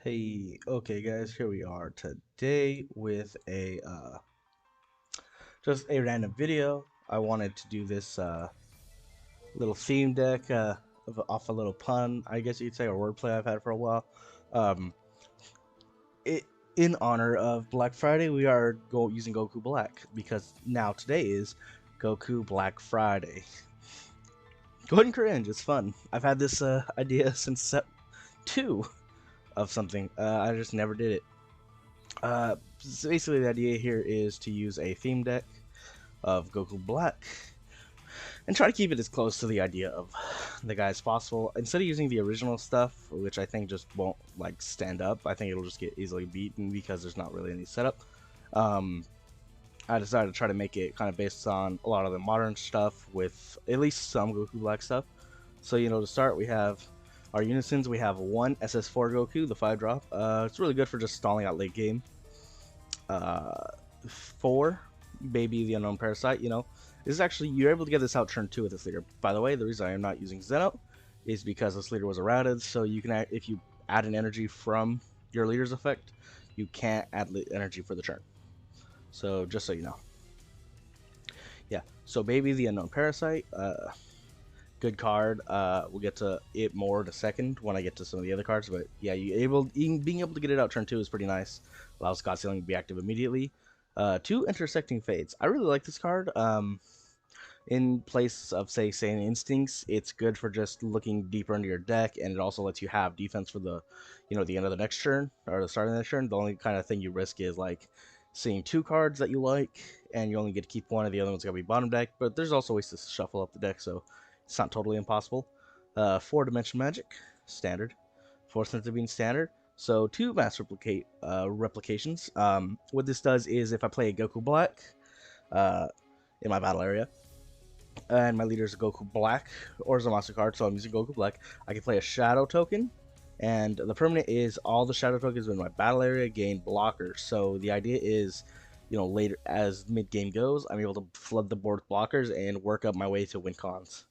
Hey, okay guys, here we are today with a just a random video. I wanted to do this little theme deck off a little pun, I guess you could say, or wordplay I've had for a while. Um, it in honor of Black Friday, we are using Goku Black because now today is Goku Black Friday. Go ahead and cringe, it's fun. I've had this idea since set 2 of something. I just never did it. So basically, the idea here is to use a theme deck of Goku Black and try to keep it as close to the idea of the guy as possible. Instead of using the original stuff, which I think just won't like stand up, I think it'll just get easily beaten because there's not really any setup. Um, I decided to try to make it kind of based on a lot of the modern stuff with at least some Goku Black stuff. So, to start, we have our unisons. We have one SS4 Goku, the 5-drop. It's really good for just stalling out late game. 4, Baby the Unknown Parasite. This is actually, you're able to get this out turn 2 with this leader. By the way, the reason I am not using Zeno is because this leader was errated, so you can, if you add an energy from your leader's effect, you can't add energy for the turn. So just so you know. Yeah, so Baby the Unknown Parasite, good card. We'll get to it more in a second when I get to some of the other cards, but yeah, being able to get it out turn 2 is pretty nice. Allows God Sealing to be active immediately. 2 Intersecting Fates. I really like this card. In place of say Instincts, it's good for just looking deeper into your deck, and it also lets you have defense for the the end of the next turn or the start of the next turn. The only kind of thing you risk is like seeing 2 cards that you like, and you only get to keep one, of the other one's gonna be bottom deck. But there's also ways to shuffle up the deck, so it's not totally impossible. 4 Dimension Magic, standard. 4 Sense of Being, standard. So 2 Mass Replicate replications. What this does is if I play a Goku Black uh, in my battle area, and my leader is a Goku Black or Zamasu card, so I'm using Goku Black, I can play a Shadow token, and the permanent is all the Shadow tokens in my battle area gain blockers. So the idea is, later as mid game goes, I'm able to flood the board with blockers and work up my way to win cons.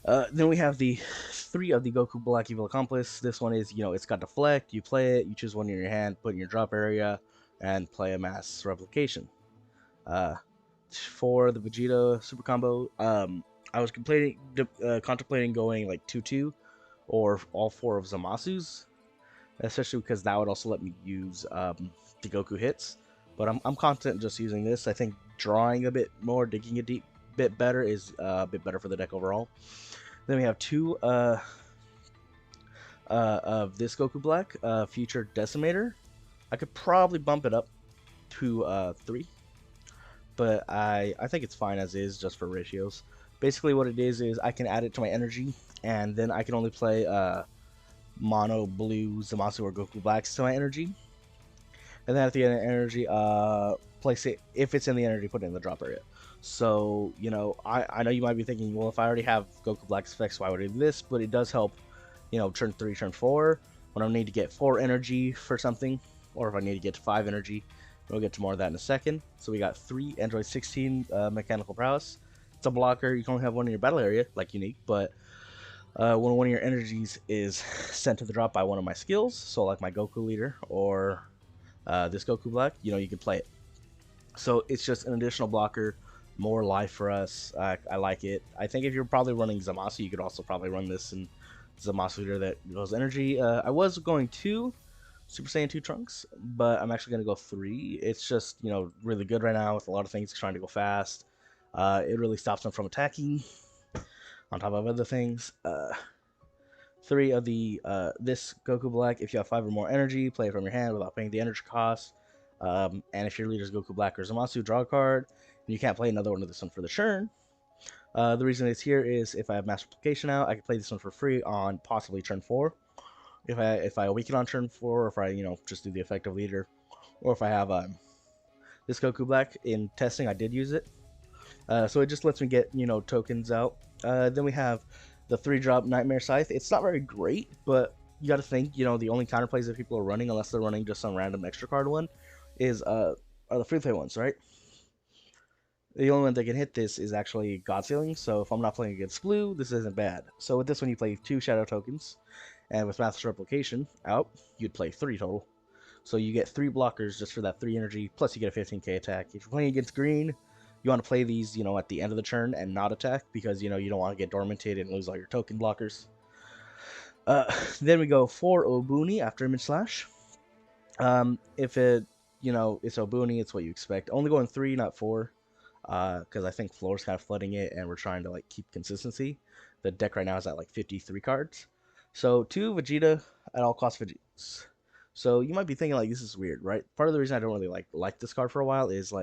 Then we have the 3 of the Goku Black Evil Accomplice. This one is, it's got Deflect. You play it, you choose one in your hand, put in your drop area, and play a Mass Replication. For the Vegeta Super Combo, I was contemplating going like 2-2 or all 4 of Zamasu's, especially because that would also let me use the Goku hits. But I'm confident just using this. I think drawing a bit more, digging a deep bit better is a bit better for the deck overall. Then we have 2 of this Goku Black, Future Decimator. I could probably bump it up to 3, but I think it's fine as is just for ratios. Basically what it is I can add it to my energy, and then I can only play Mono Blue Zamasu or Goku Blacks to my energy. And then at the end of energy, place it, if it's in the energy, put it in the drop area. So, I know you might be thinking, well, if I already have Goku Black's effects, why would I do this? But it does help, turn 3, turn 4, when I need to get 4 energy for something, or if I need to get to 5 energy. We'll get to more of that in a second. So we got 3 Android 16 Mechanical Prowess. It's a blocker. You can only have one in your battle area, like unique, but when one of your energies is sent to the drop by one of my skills, so like my Goku leader or this Goku Black, you can play it. So it's just an additional blocker, more life for us. I like it. I think if you're probably running Zamasu, you could also probably run this in Zamasu leader that goes energy. I was going to Super Saiyan 2 Trunks, but I'm actually going to go 3. It's just, really good right now with a lot of things trying to go fast. It really stops them from attacking, on top of other things. 3 of the this Goku Black, if you have 5 or more energy, play it from your hand without paying the energy cost. And if your leader is Goku Black or Zamasu, draw a card. And you can't play another one of this one for the turn. The reason it's here is if I have Mass Replication out, I can play this one for free on possibly turn 4. If I awaken on turn 4, or if I just do the effective leader, or if I have this Goku Black in testing, I did use it. So it just lets me get tokens out. Then we have the 3-drop Nightmare Scythe. It's not very great, but you got to think the only counterplays that people are running, unless they're running just some random extra card one, is are the free play ones, right? The only one that can hit this is actually God Sealing. So if I'm not playing against blue, this isn't bad. So with this one, you play 2 shadow tokens. And with Mathless Replication out, you'd play 3 total. So you get 3 blockers just for that 3 energy, plus you get a 15k attack. If you're playing against green, you want to play these, at the end of the turn and not attack, because, you don't want to get dormanted and lose all your token blockers. Then we go for Obuni after Image Slash. If it's Obuni, it's what you expect. Only going 3, not 4, because I think Floor's kind of flooding it, and we're trying to keep consistency. The deck right now is at 53 cards. So 2 Vegeta at all cost Vegetas. So you might be thinking this is weird, right? Part of the reason I don't really like this card for a while is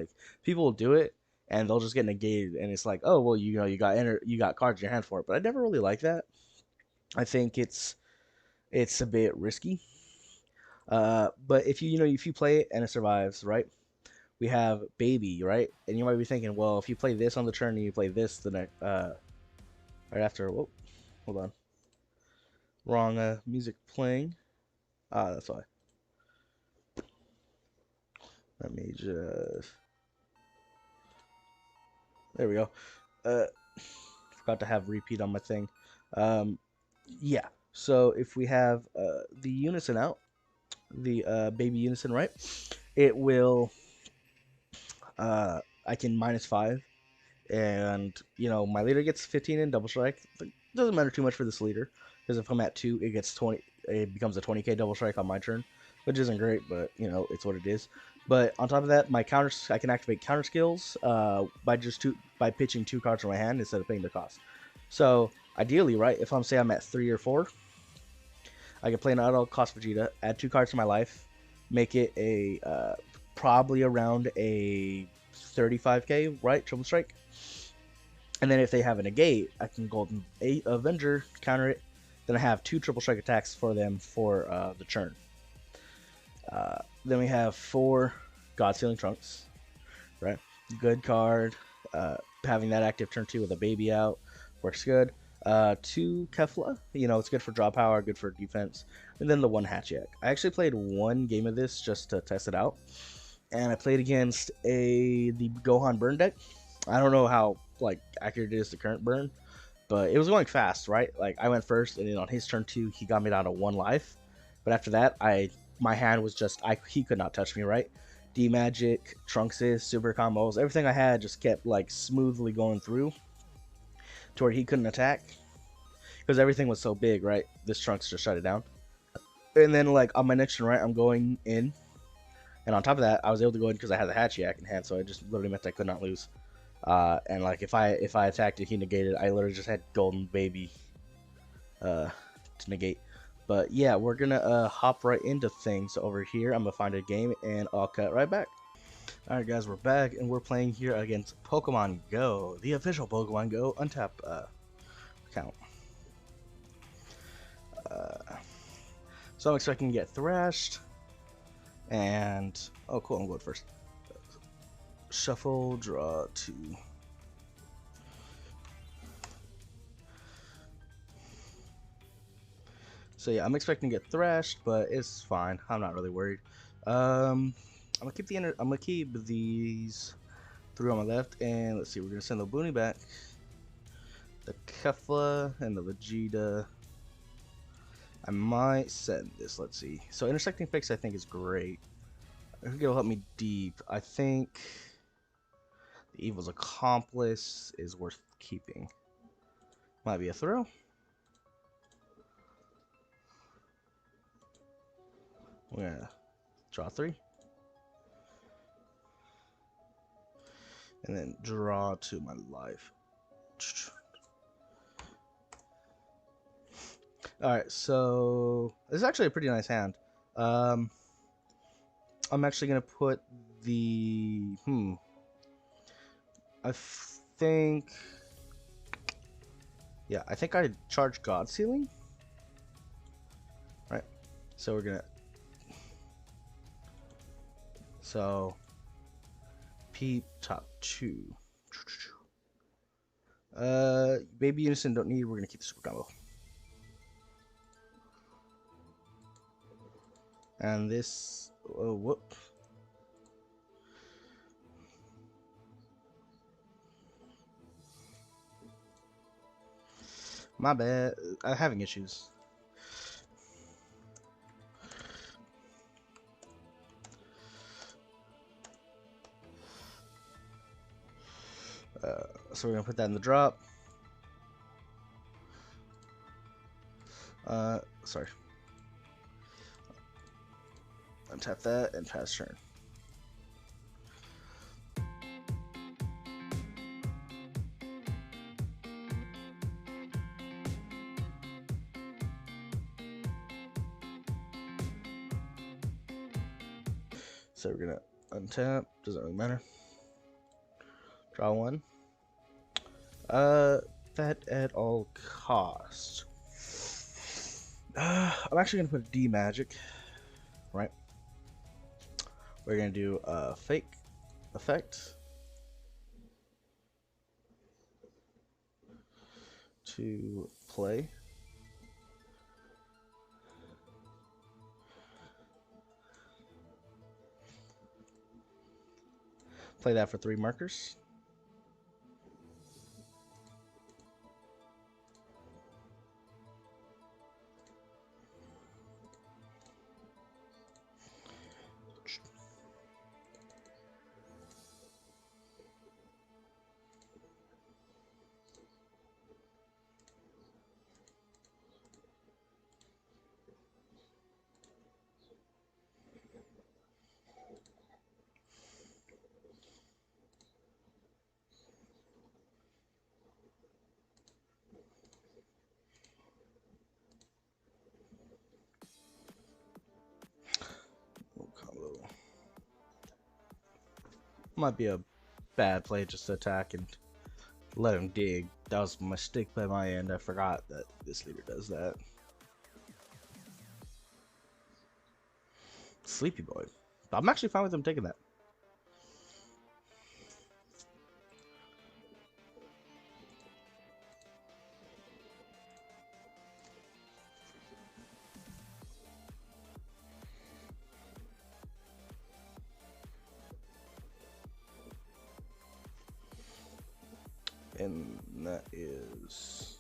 people will do it and they'll just get negated, and it's oh well, you got cards in your hand for it. But I never really like that. I think it's a bit risky. But if you play it and it survives, right? We have Baby, right? And you might be thinking, well, if you play this on the turn and you play this the next, right after. Whoa, hold on. Wrong music playing. That's why. Let me just. There we go. Forgot to have repeat on my thing. Yeah. So if we have the Unison out, the Baby Unison, right? It will. I can -5, and my leader gets 15 in double strike. It doesn't matter too much for this leader, because if I'm at 2, it gets 20. It becomes a 20k double strike on my turn, which isn't great, but it's what it is. But on top of that, my counters, I can activate counter skills by pitching 2 cards from my hand instead of paying the cost. So ideally, right, if I'm at 3 or 4, I can play an auto cost Vegeta, add 2 cards to my life, make it a probably around a 35k, right, triple strike. And then if they have a negate, I can Golden Avenger, counter it. Then I have 2 triple strike attacks for them for the turn. Then we have 4 God Sealing Trunks, right? Good card. Having that active turn 2 with a baby out works good. 2 Kefla, it's good for draw power, good for defense. And then the 1 Hatchiak. I actually played 1 game of this just to test it out. And I played against the Gohan burn deck. I don't know how accurate it is to current burn, but it was going fast, right? I went first, and then on his turn 2, he got me down to 1 life. But after that, my hand was just he could not touch me, right? D-Magic, Trunks' super combos, everything I had just kept smoothly going through to where he couldn't attack, because everything was so big, right? This Trunks just shut it down. And then on my next turn, right, I'm going in. And on top of that, I was able to go in because I had the Hatchiak in hand, so it just literally meant I could not lose. And if I attacked it, he negated. I literally just had Golden Baby to negate. But yeah, we're gonna hop right into things over here. I'm gonna find a game and I'll cut right back. Alright guys, we're back and we're playing here against Pokemon Go, the official Pokemon Go Untap account. So I'm expecting to get thrashed. And, oh cool, I'm going first. Shuffle, draw 2. So yeah, I'm expecting to get thrashed, but it's fine. I'm not really worried. I'm gonna keep these 3 on my left, and let's see, we're gonna send the Booney back. The Kefla and the Vegeta. I might send this, let's see. So intersecting fix I think is great. I think it'll help me deep. I think the Evil's Accomplice is worth keeping. Might be a throw. We're gonna draw 3. And then draw 2 my life. Alright, so this is actually a pretty nice hand. I'm actually gonna put the I think I charge God Sealing. Right. So we're gonna Peep top 2. Baby Unison don't need, we're gonna keep the super combo. And this, oh, whoop. My bad, I'm having issues. So we're gonna put that in the drop. Sorry. Untap that and pass turn. So we're gonna untap. Doesn't really matter. Draw one. That at all costs. I'm actually gonna put D magic. Right. We're gonna do a fake effect to play. Play that for 3 markers. Combo. Might be a bad play just to attack and let him dig. That was a mistake by my end. I forgot that this leader does that. Sleepy boy. I'm actually fine with him taking that. And that is...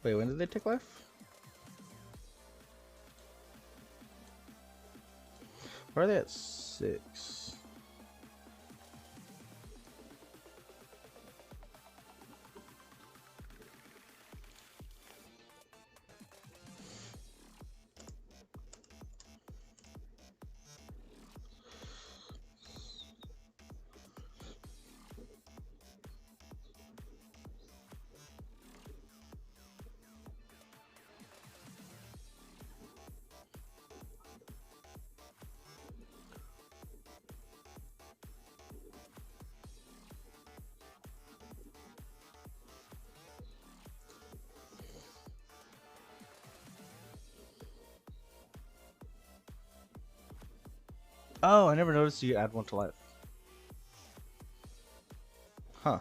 Wait, when did they take life? Why are they at 6? Oh, I never noticed you add 1 to life. Huh.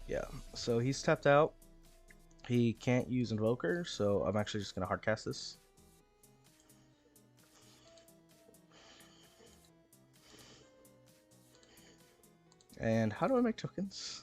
Yeah, so he's tapped out. He can't use Invoker, so I'm actually just going to hardcast this. And how do I make tokens?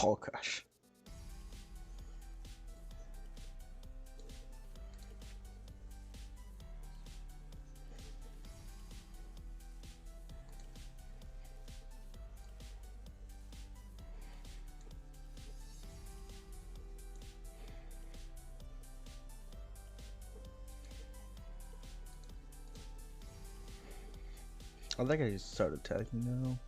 Oh gosh. I think I just started attacking now.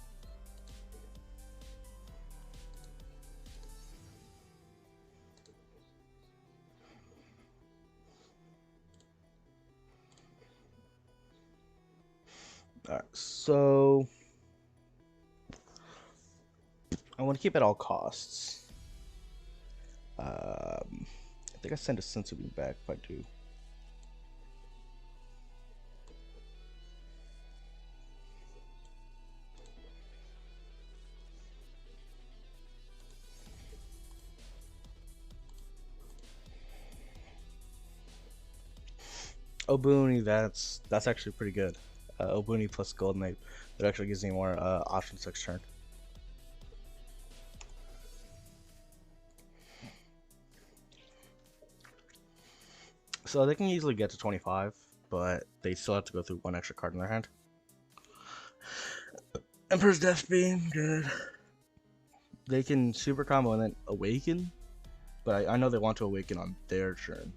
Alright, so I want to keep at all costs. I think I send a sensu beam back if I do. Obuni, that's actually pretty good. Obuni plus Golden Knight. That actually gives me more options next turn. So they can easily get to 25, but they still have to go through one extra card in their hand. Emperor's Death Beam, good. They can super combo and then awaken, but I know they want to awaken on their turn.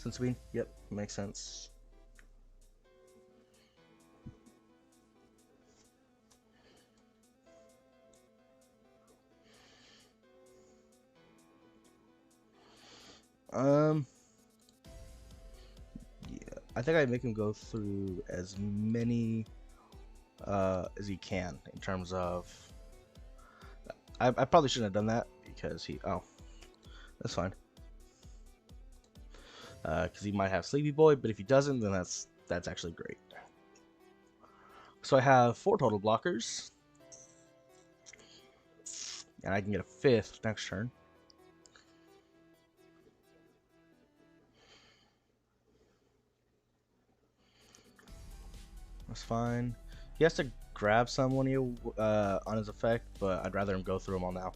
Sensu Beam, yep, makes sense. Yeah, I think I make him go through as many as he can in terms of. I probably shouldn't have done that because he. Oh, that's fine. Because he might have Sleepy Boy, but if he doesn't, then that's actually great. So I have 4 total blockers, and I can get a 5th next turn. That's fine. He has to grab someone here on his effect, but I'd rather him go through them all now.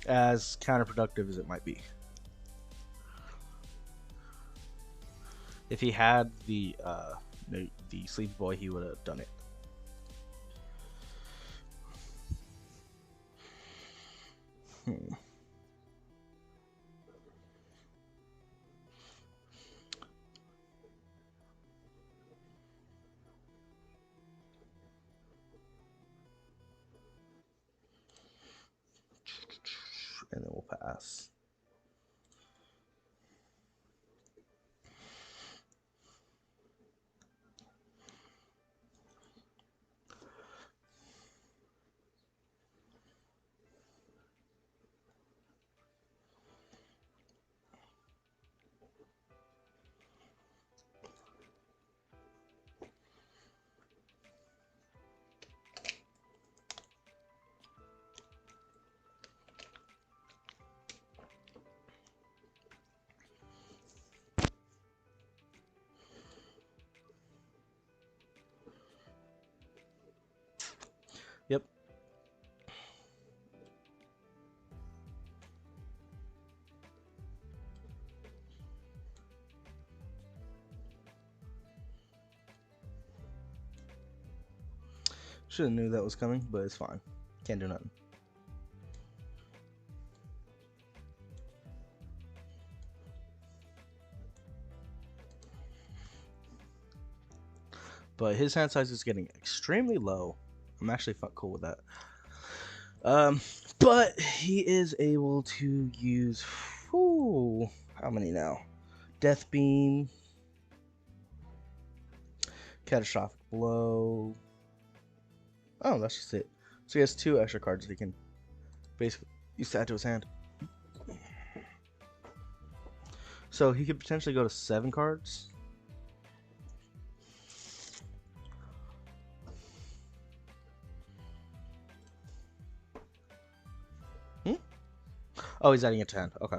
As counterproductive as it might be. If he had the Sleepy Boy, he would have done it. And then we'll pass. Should have knew that was coming, but it's fine. Can't do nothing. But his hand size is getting extremely low. I'm actually cool with that. But he is able to use, how many now? Death Beam, Catastrophic Blow. Oh, that's just it. So he has 2 extra cards that he can basically use to add to his hand. So he could potentially go to 7 cards. Oh, he's adding it to hand. Okay.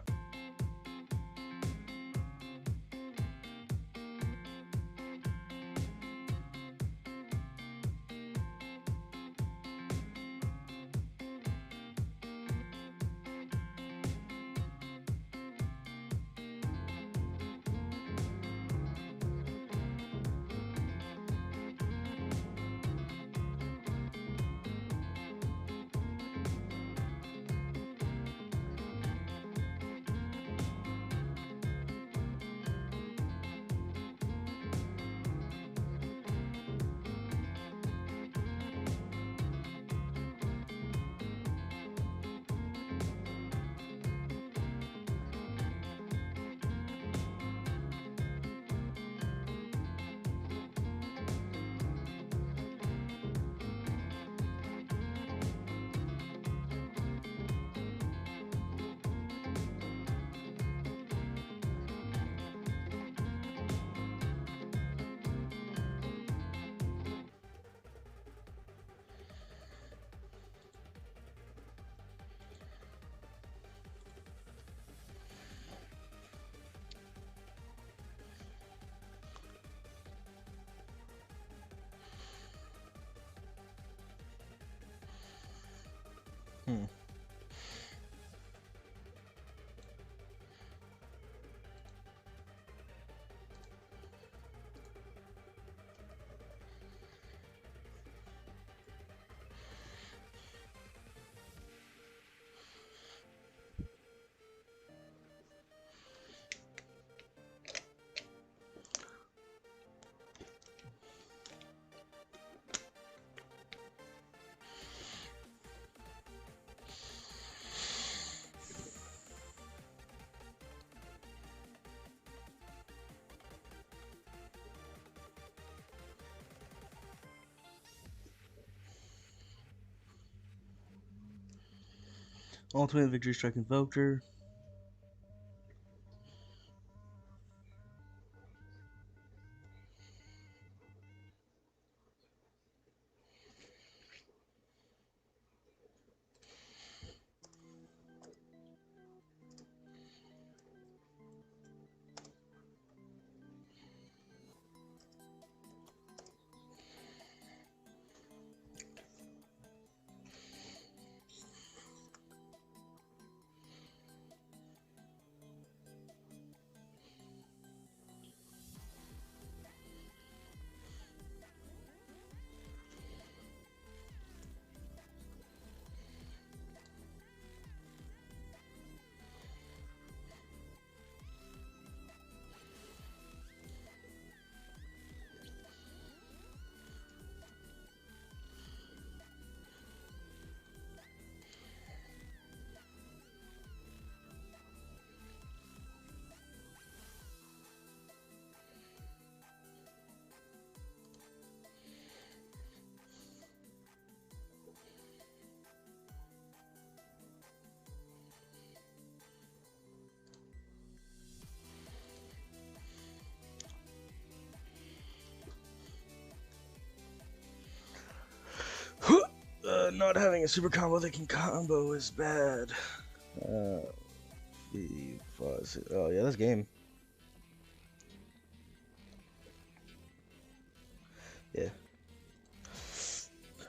Hmm. Ultimate Victory Strike Invoker. Not having a super combo that can combo is bad. Oh yeah, this game. Yeah.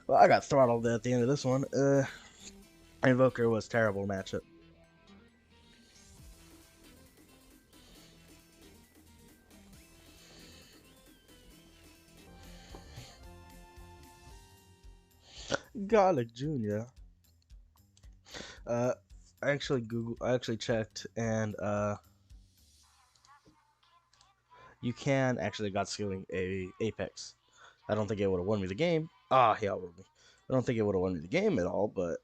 Well, I got throttled at the end of this one. Invoker was terrible matchup. Garlic Jr. Uh, I actually checked, and you can actually God Scaling a Apex. I don't think it would have won me the game. Ah, he outruled me. I don't think it would have won me the game at all, but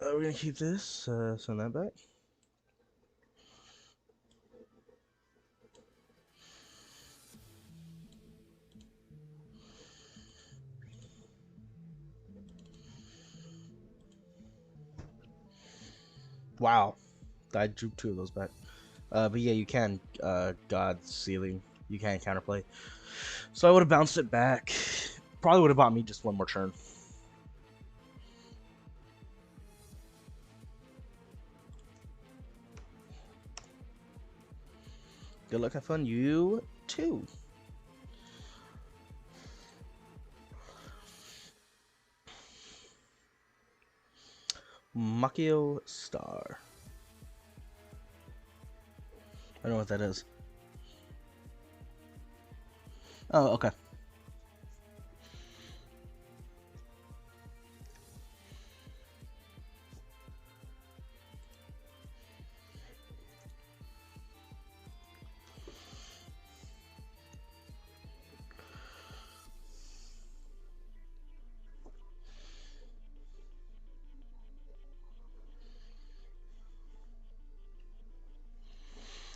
we're gonna keep this. Send that back. Wow, I drew 2 of those back. But yeah, you can God Sealing. You can counterplay. So I would have bounced it back. Probably would have bought me just 1 more turn. Good luck, have fun. You too. Makio Star. I don't know what that is. Oh, okay.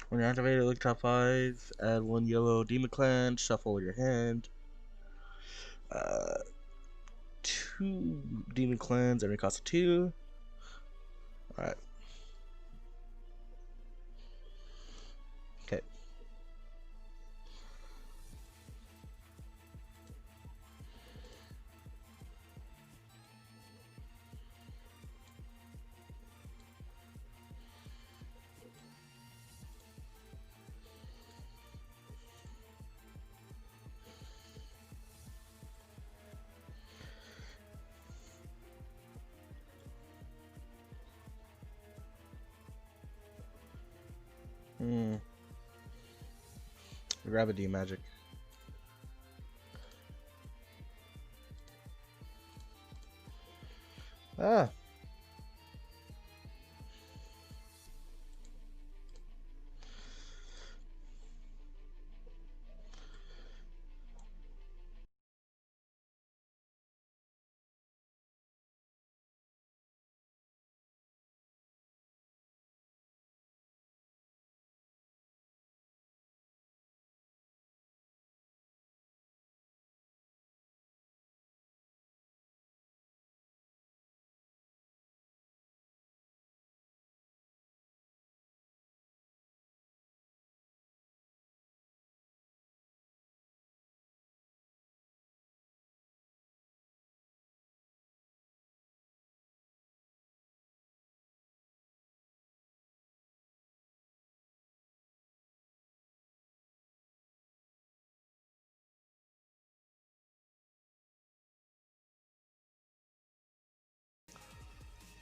When you're activated, look top 5, add 1 yellow demon clan, shuffle your hand. 2 demon clans, every cost of 2. Alright. Okay. Grab a D magic. Ah.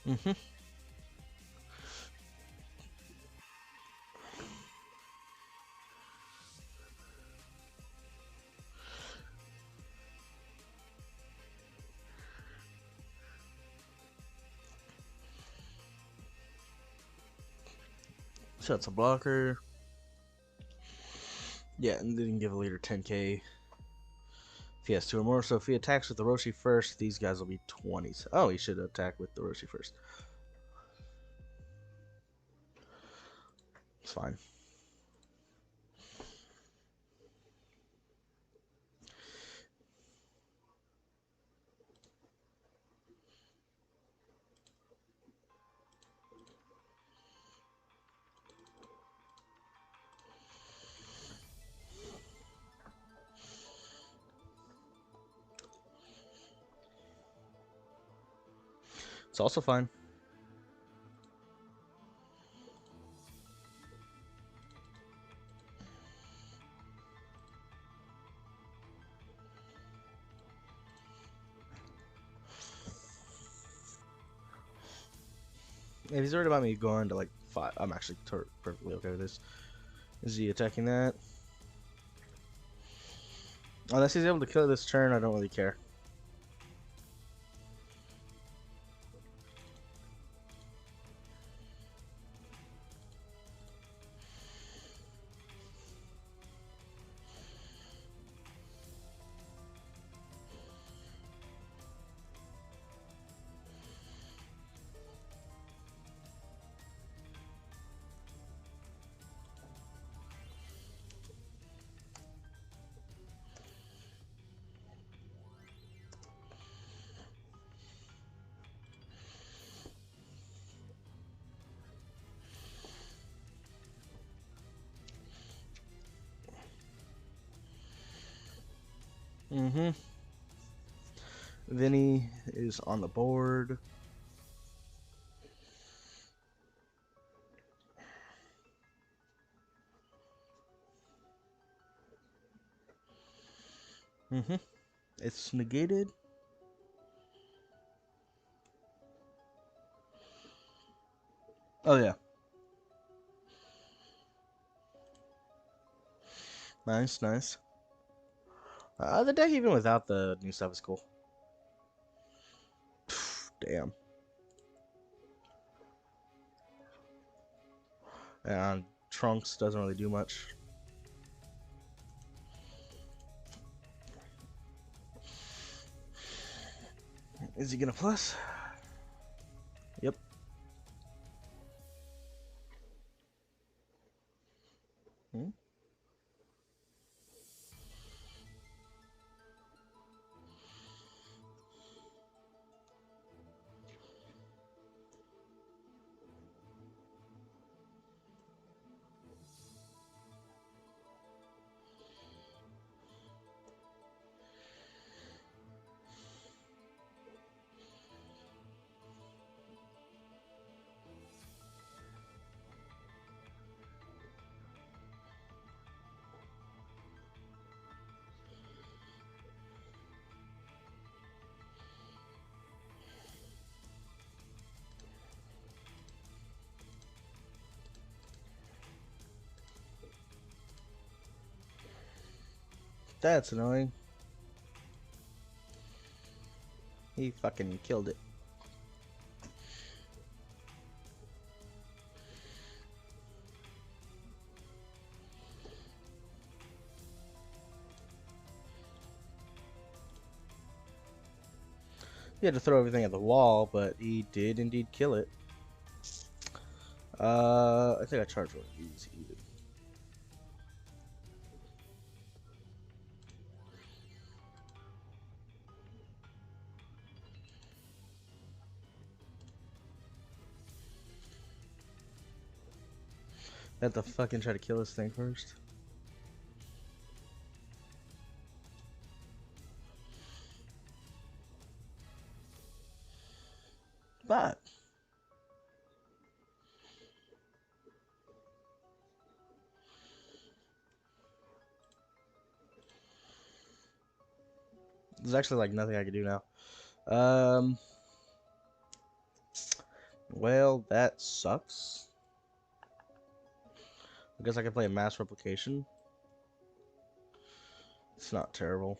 Mm-hmm. So that's a blocker. Yeah, and then give a leader 10k if he has 2 or more. So if he attacks with the Roshi first, these guys will be 20s. Oh, he should attack with the Roshi first. It's fine. It's also fine. If he's worried about me going to like 5, I'm actually perfectly okay with this. Is he attacking that? Unless he's able to kill it this turn, I don't really care. Mm-hmm. Vinny is on the board. Mm-hmm. It's negated. Oh yeah. Nice, nice. The deck even without the new stuff is cool. Damn. And Trunks doesn't really do much. Is he gonna plus? Yep. Hmm? That's annoying. He fucking killed it. He had to throw everything at the wall, but he did indeed kill it. I think I charged one of these even. I have to fucking try to kill this thing first. But there's actually like nothing I can do now. Well, that sucks. I guess I can play a mass replication. It's not terrible.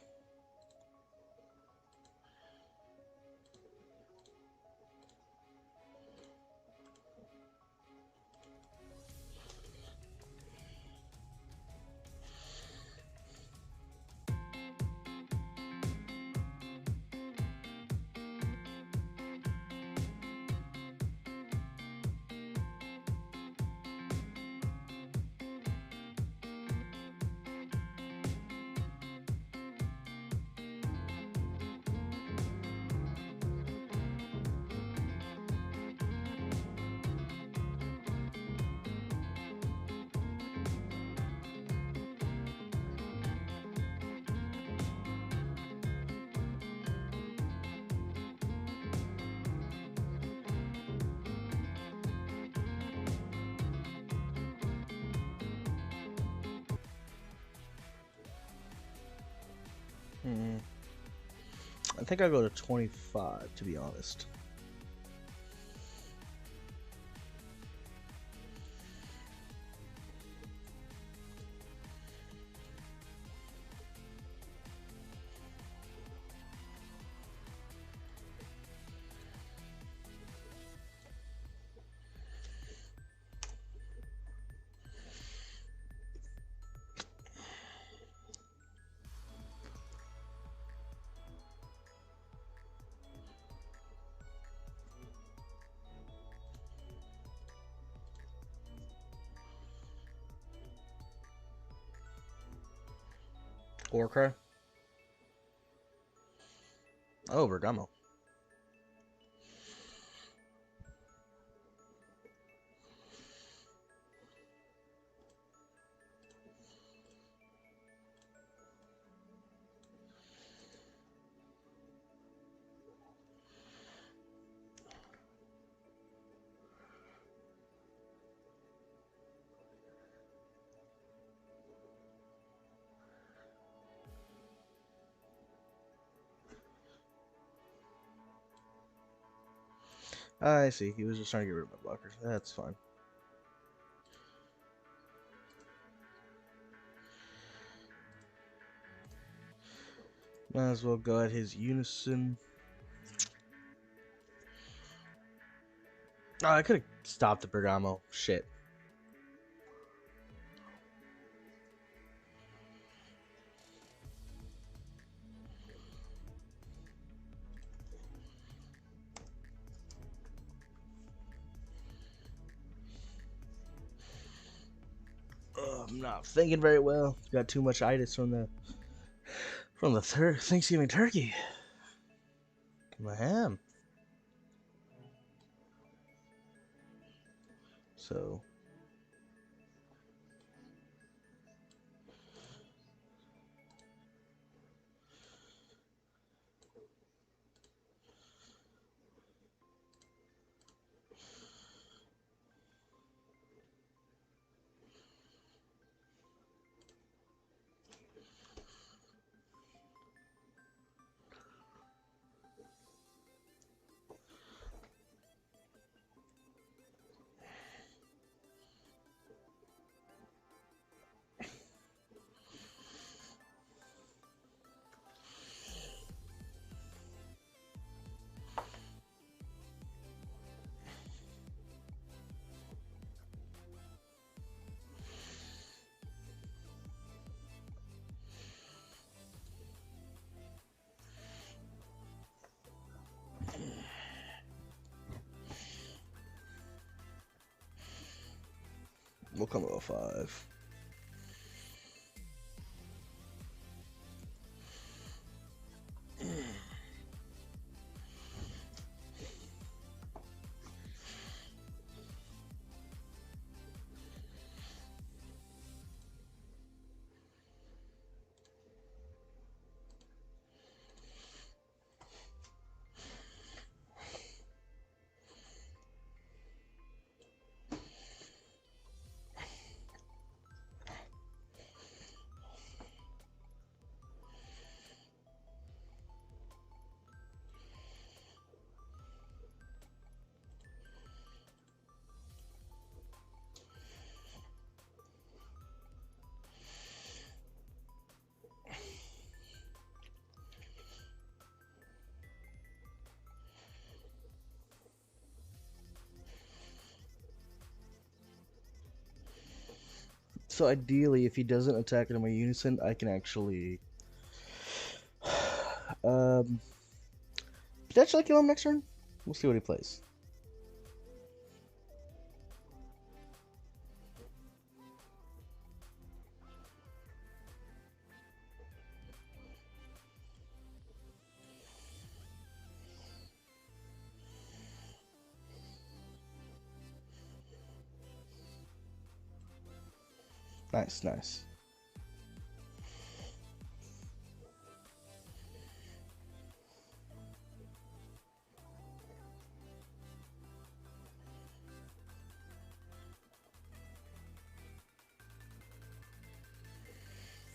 I think I'll go to 25, to be honest. Warcry. Oh, Bergamo. I see. He was just trying to get rid of my blockers. That's fine. Might as well go at his Unison. Oh, I could have stopped the Bergamo. Shit. I'm not thinking very well. Got too much itis from the Thanksgiving turkey. My ham. So we'll come with a 5. So ideally, if he doesn't attack into my Unison, I can actually potentially kill him next turn. We'll see what he plays. Nice, nice.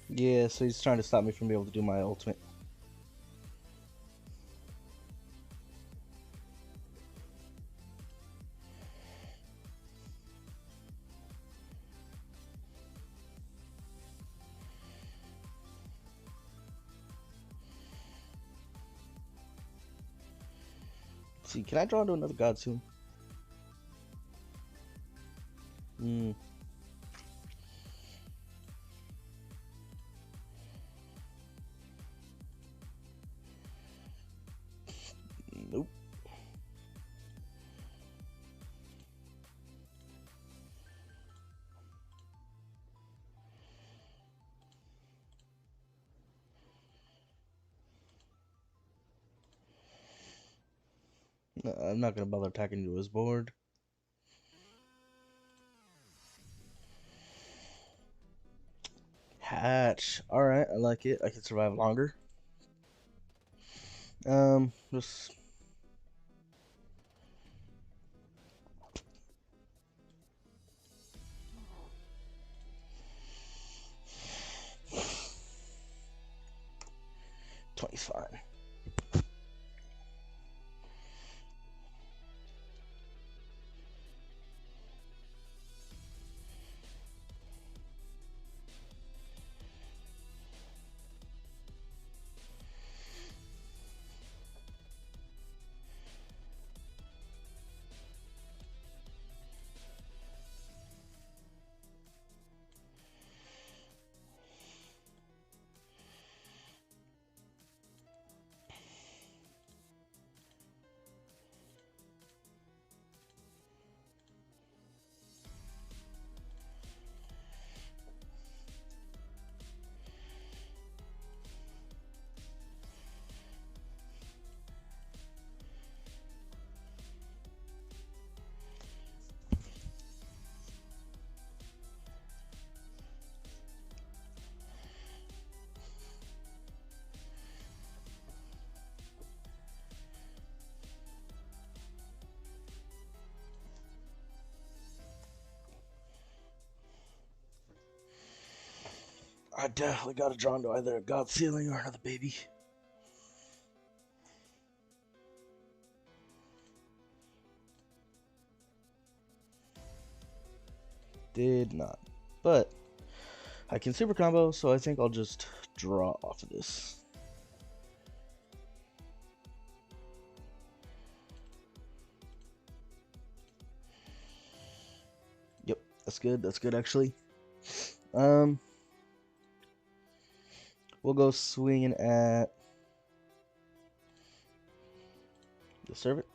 Yeah, so he's trying to stop me from being able to do my ultimate. Let's see, can I draw into another god soon? Hmm. Nope. I'm not gonna bother attacking to his board. Hatch. Alright, I like it. I can survive longer. Just 20's fine. I definitely got to draw into either a God Ceiling or another baby. Did not. But I can super combo, so I think I'll just draw off of this. Yep, that's good. That's good, actually. We'll go swinging at the servant.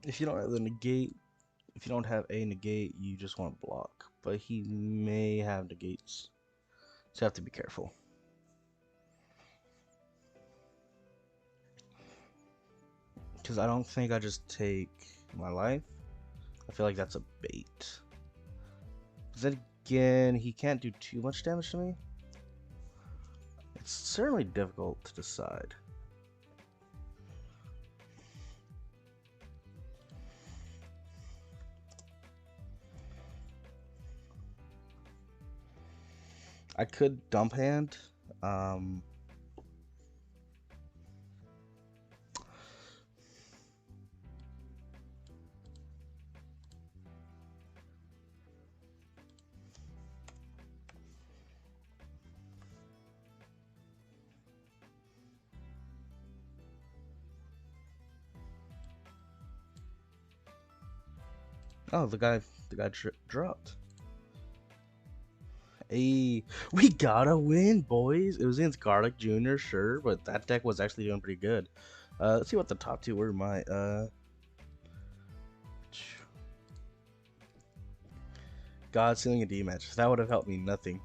If you don't have the negate, if you don't have a negate, you just want to block. But he may have negates, so you have to be careful. Because I don't think I just take my life. I feel like that's a bait. But then again, he can't do too much damage to me. It's certainly difficult to decide. I could dump hand. Oh, the guy dropped. Hey, we gotta win, boys. It was against Garlic Jr., sure, but that deck was actually doing pretty good. Let's see what the top two were. God sealing a D match. That would have helped me nothing.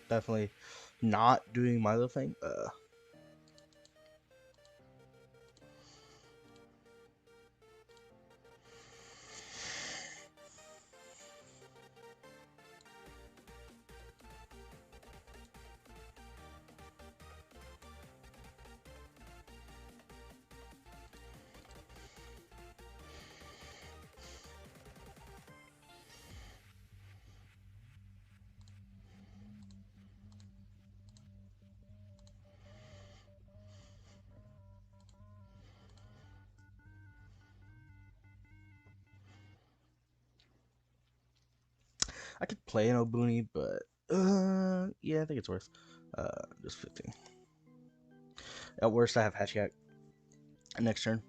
Definitely not doing my little thing. I could play an Obuni, but yeah, I think it's worth just 15. At worst, I have Hatchiyak next turn.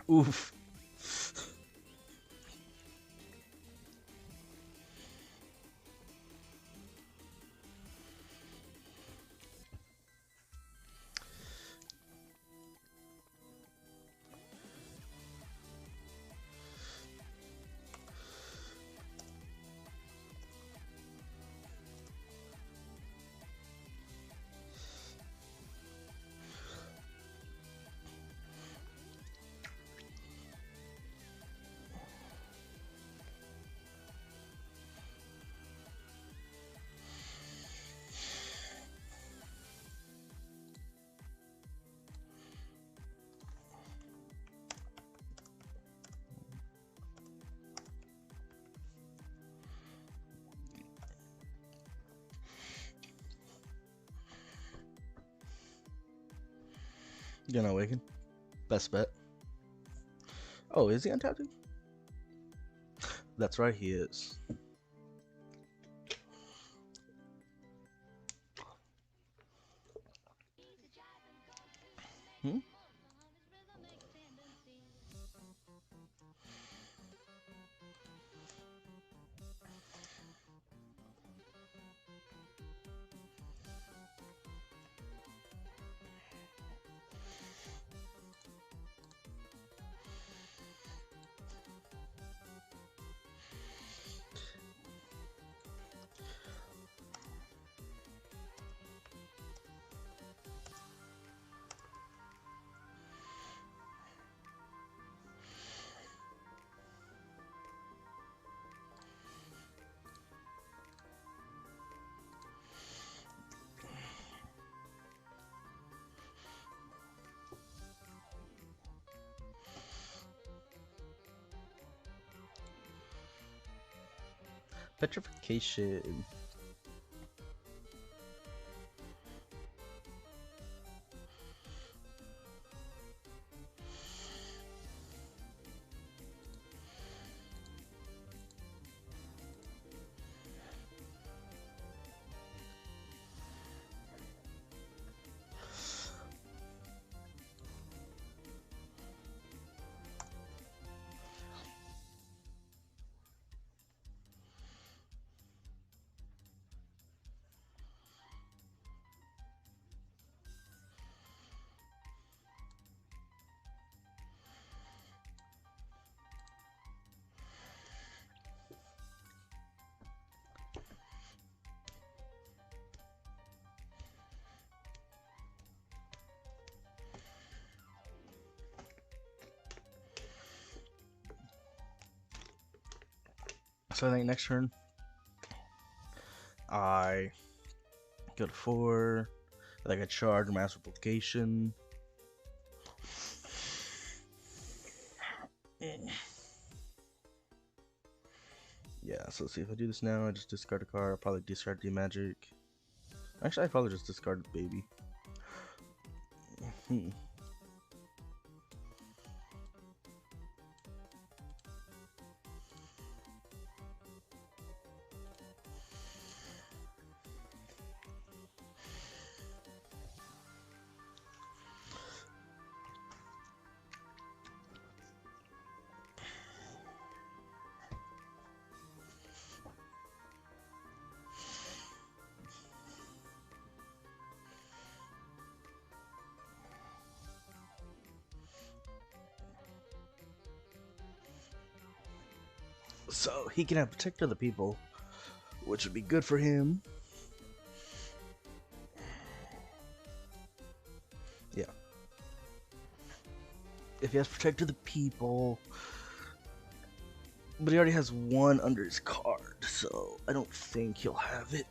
Oof. Gonna awaken. Best bet. Oh, is he untapped? That's right, he is. Hmm? Petrification. So I think next turn I go to 4. I think I charge mass replication. Yeah, so let's see if I do this now. I just discard a card. I'll probably discard the magic. Actually, I probably just discard the baby. So he can have Protector of the People, which would be good for him. Yeah. If he has Protector of the People, but he already has 1 under his card, so I don't think he'll have it.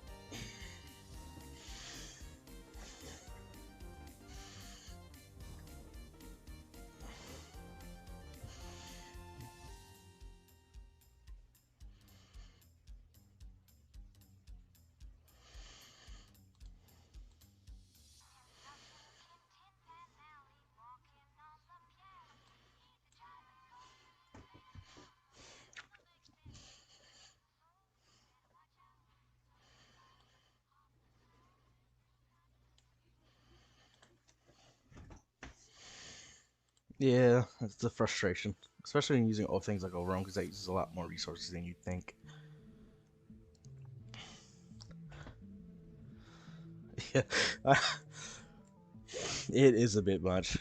Yeah, it's the frustration, especially when using old things like Overrun, because that uses a lot more resources than you'd think. Yeah, it is a bit much.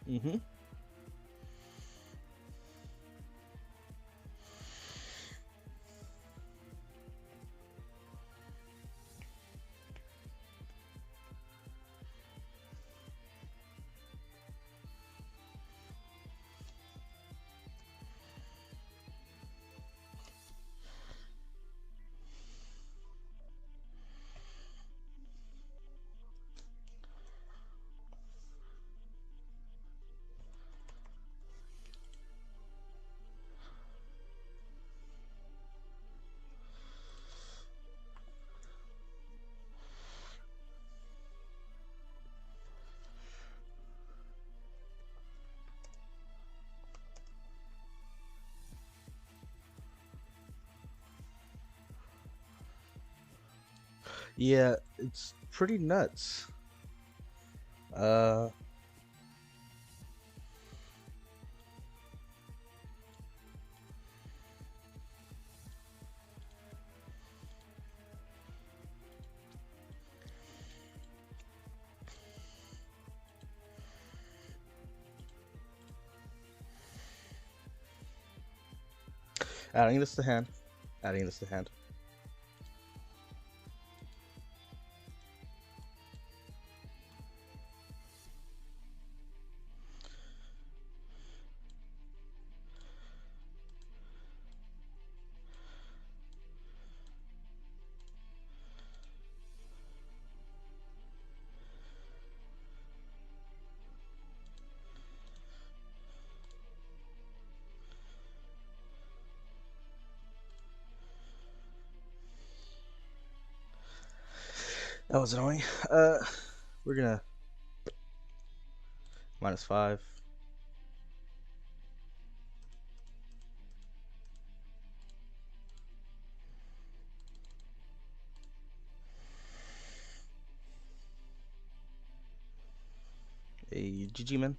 Hmm. Yeah, it's pretty nuts. Uh, adding this to hand. Adding this to hand. That was annoying. Uh, we're gonna -5. A GG man.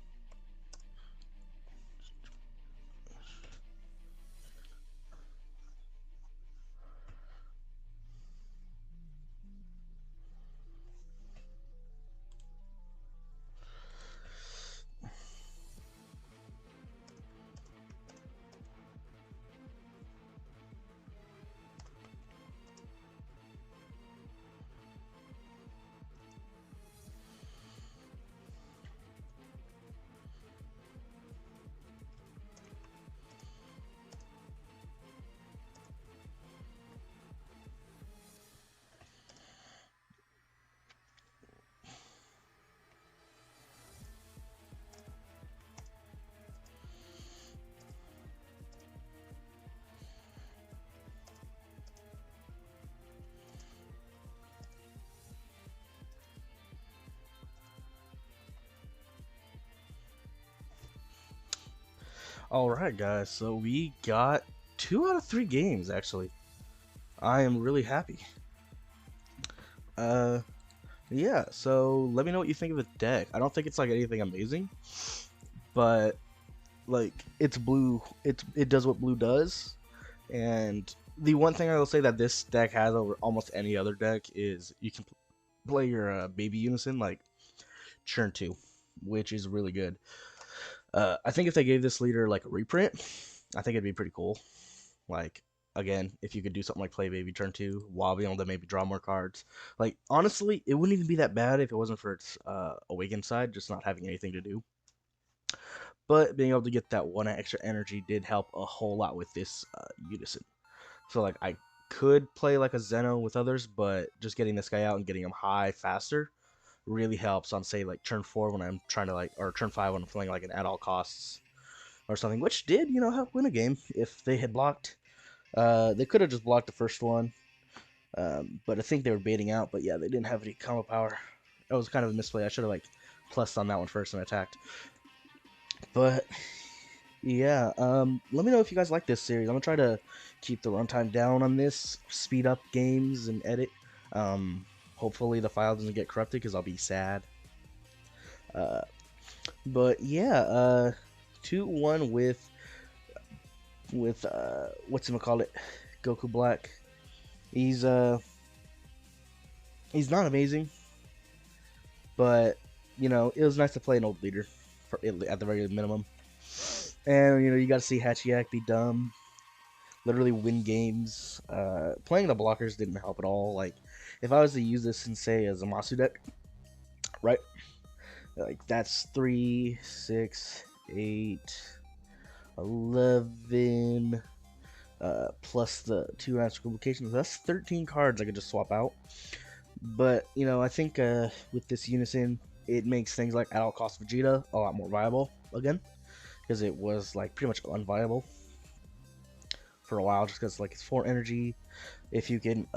All right, guys. So we got 2 out of 3 games actually. I am really happy. Uh, yeah. So let me know what you think of the deck. I don't think it's like anything amazing, but like it's blue. It does what blue does, and the one thing I will say that this deck has over almost any other deck is you can play your baby unison like churn 2, which is really good. I think if they gave this leader like a reprint, I think it'd be pretty cool. Like again, if you could do something like play baby turn 2 while being able to maybe draw more cards. Like honestly, it wouldn't even be that bad if it wasn't for its awakened side, just not having anything to do. But being able to get that 1 extra energy did help a whole lot with this unison. So like I could play like a Zeno with others, but just getting this guy out and getting him high faster really helps on, say, like turn 4 when I'm trying to like, or turn 5 when I'm playing like an at all costs or something, which did, you know, help win a game if they had blocked. They could have just blocked the first one, but I think they were baiting out. But yeah, they didn't have any combo power. That was kind of a misplay. I should have like plussed on that one first and attacked. But yeah, let me know if you guys like this series. I'm gonna try to keep the runtime down on this, speed up games and edit. Hopefully the file doesn't get corrupted because I'll be sad. Uh, but yeah, 2-1 with what's him call it, Goku Black. He's not amazing, but you know it was nice to play an old leader for at the very minimum. And you know you got to see Hachiyak be dumb, literally win games. Playing the blockers didn't help at all. Like if I was to use this in say a Zamasu deck, right? Like that's 3, 6, 8, 11. Plus the 2 answer complications. That's 13 cards I could just swap out. But, you know, I think with this Unison, it makes things like at all cost Vegeta a lot more viable again. Because it was, like, pretty much unviable for a while. Just because, like, it's 4 energy. If you can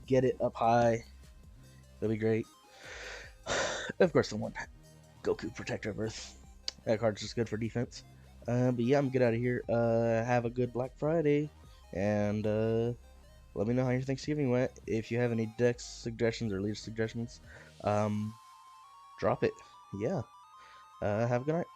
get it up high, that'd be great. Of course, the one Goku Protector of Earth. That card's just good for defense. But yeah, I'm gonna get out of here. Have a good Black Friday, and let me know how your Thanksgiving went. If you have any deck suggestions or leader suggestions, drop it. Yeah. Have a good night.